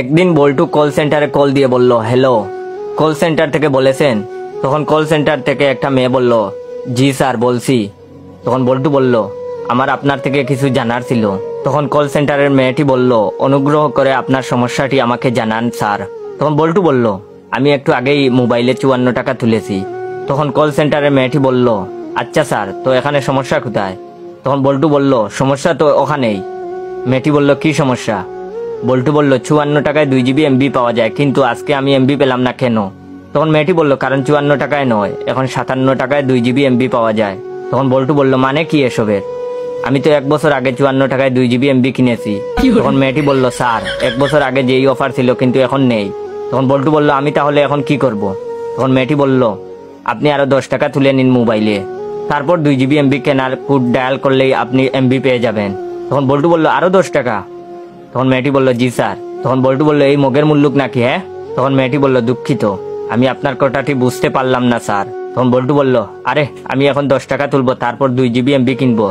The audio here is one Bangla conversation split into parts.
একদিন বল্টু কল সেন্টারে কল দিয়ে বলল, হ্যালো, কল সেন্টার থেকে বলেছেন? তখন কল সেন্টার থেকে একটা মেয়ে বলল, জি স্যার বলছি। তখন বল্টু বলল, আমার আপনার থেকে কিছু জানার ছিল। তখন কল সেন্টারের মেয়েটি বলল, অনুগ্রহ করে আপনার সমস্যাটি আমাকে জানান স্যার। তখন বল্টু বলল, আমি একটু আগেই মোবাইলে 54 টাকা তুলেছি। তখন কল সেন্টারের মেয়েটি বলল, আচ্ছা স্যার, তো এখানে সমস্যা কোথায়? তখন বল্টু বলল, সমস্যা তো ওখানেই। মেয়েটি বলল, কি সমস্যা? বল্টু বলল, 54 টাকায় 2 GB MB পাওয়া যায়, কিন্তু আজকে আমি MB পেলাম না কেন? তখন মেয়েটি বলল, কারণ 54 টাকায় নয়, এখন 57 টাকায় 2 GB MB পাওয়া যায়। তখন বল্টু বলল, মানে কি এসবের? আমি তো 1 বছর আগে 54 টাকায় 2 GB MB কিনেছি। তখন মেয়েটি বলল, স্যার 1 বছর আগে যেই অফার ছিল কিন্তু এখন নেই। তখন বল্টু বলল, আমি তাহলে এখন কি করব? তখন মেয়েটি বলল, আপনি আরো 10 টাকা তুলে নিন মোবাইলে, তারপর 2 GB MB কেনার কোড ডায়াল করলেই আপনি MB পেয়ে যাবেন। তখন বল্টু বলল, আরো 10 টাকা? তখন মেয়েটি বলল, জি স্যার। তখন বল্টু বলল, এই মগের মুল্লুক নাকি? হ্যাঁ। তখন মেয়েটি বলল, দুঃখিত, আমি আপনার কথাটি বুঝতে পারলাম না স্যার। তখন বল্টু বলল, আরে আমি এখন 10 টাকা তুলবো, তারপর 2 GB MB কিনবো,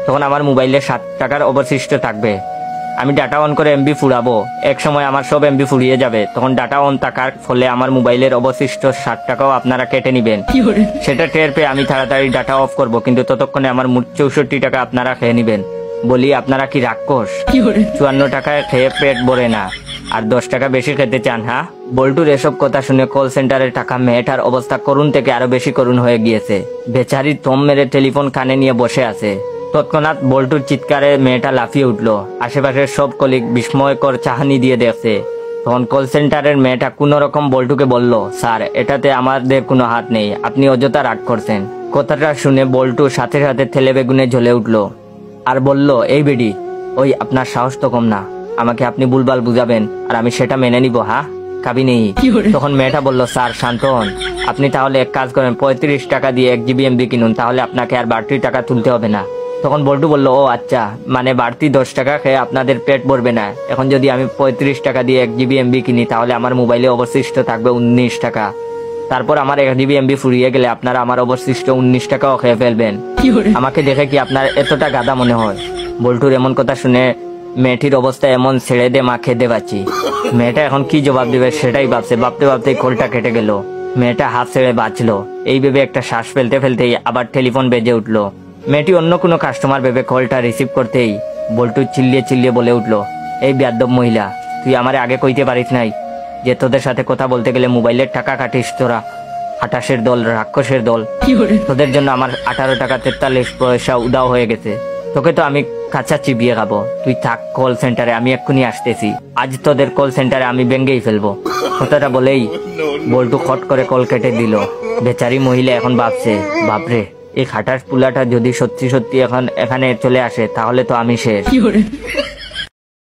তখন আমার মোবাইলে 7 টাকার অবশিষ্ট থাকবে। আমি ডাটা অন করে MB ফুরাবো, এক সময় আমার সব MB ফুরিয়ে যাবে, তখন ডাটা অন থাকার ফলে আমার মোবাইলের অবশিষ্ট 60 টাকাও আপনারা কেটে নিবেন। সেটা টের পেয়ে আমি তাড়াতাড়ি ডাটা অফ করব, কিন্তু ততক্ষণে আমার 64 টাকা আপনারা খেয়ে নিবেন। বলি, আপনারা কি রাক্ষস? 54 টাকায় খেয়ে পেট ভরে না, আর 10 টাকা বেশি খেতে চান? হ্যাঁ। বল্টুর এসব কথা শুনে কল সেন্টারের টাকা মেয়েটার অবস্থা করুণ থেকে আরো বেশি করুণ হয়ে গিয়েছে। বেচারি থম মেরে টেলিফোন কানে নিয়ে বসে আছে। তৎক্ষণাৎ বল্টুর চিৎকারে মেয়েটা লাফিয়ে উঠলো। আশেপাশের সব কলিগ বিস্ময়কর চাহানি দিয়ে দেখছে। তখন কল সেন্টারের মেয়েটা কোন রকম বল্টুকে বলল, স্যার এটাতে আমাদের কোনো হাত নেই, আপনি অযথা রাগ করছেন। কথাটা শুনে বল্টু সাথে সাথে তেলে বেগুনে জ্বলে উঠলো আর বলল, এই বেডি, ওই আপনার সাহস তো কম না, আমাকে আপনি ভুলভাল বুঝাবেন আর আমি সেটা মেনে নিব? হ্যাঁ, কাবি নেই। তখন মেয়েটা বলল, স্যার শান্ত হন, আপনি তাহলে এক কাজ করেন, 35 টাকা দিয়ে 1 GB MB কিনুন, তাহলে আপনাকে আর বাড়তি টাকা তুলতে হবে না। তখন বল্টু বলল, ও আচ্ছা, মানে বাড়তি 10 টাকা খেয়ে আপনাদের পেট ভরবে না। এখন যদি আমি 35 টাকা দিয়ে 1 GB MB কিনি, তাহলে আমার মোবাইলে অবশিষ্ট থাকবে 19 টাকা। তারপর আমার 1 GB MB ফুরিয়ে গেলে আপনারা আমার অবশিষ্ট 19 টাকাও খেয়ে ফেলবেন। আমাকে দেখে কি আপনার এতটা গাদা মনে হয়? বল্টুর এমন কথা শুনে মেয়েটির অবস্থা এমন, ছেড়ে দে মা, খেতে পাচ্ছি। মেয়েটা এখন কি জবাব দেবে সেটাই ভাবছে। ভাবতে ভাবতেই কলটা কেটে গেল। মেয়েটা হাফ ছেড়ে বাঁচলো। এই ভেবে একটা শ্বাস ফেলতে ফেলতেই আবার টেলিফোন বেজে উঠলো। মেয়েটি অন্য কোনো কাস্টমার ভেবে কলটা রিসিভ করতেই বল্টু চিল্লিয়ে চিল্লিয়ে বলে উঠলো, এই বেয়াদব মহিলা, তুই আমারে আগে কইতে পারিস নাই যে তোদের সাথে কথা বলতে গেলে মোবাইলের টাকা কাটিস? তোরা হাটাসের দল, রাক্ষসের দল। তোদের জন্য আমার 18 টাকা 43 পয়সা উদাও হয়ে গেছে। তোকে তো আমি কাঁচা চিবিয়ে খাবো। তুই থাক কল সেন্টারে, আমি এক্ষুনি আসতেছি। আজ তোদের কল সেন্টারে আমি ভেঙ্গেই ফেলবো। কথাটা বলেই বল্টু খট করে কল কেটে দিল। বেচারি মহিলা এখন ভাবছে, বাপরে, এই খাটাস পুলাটা যদি সত্যি সত্যি এখন এখানে চলে আসে, তাহলে তো আমি শেষ।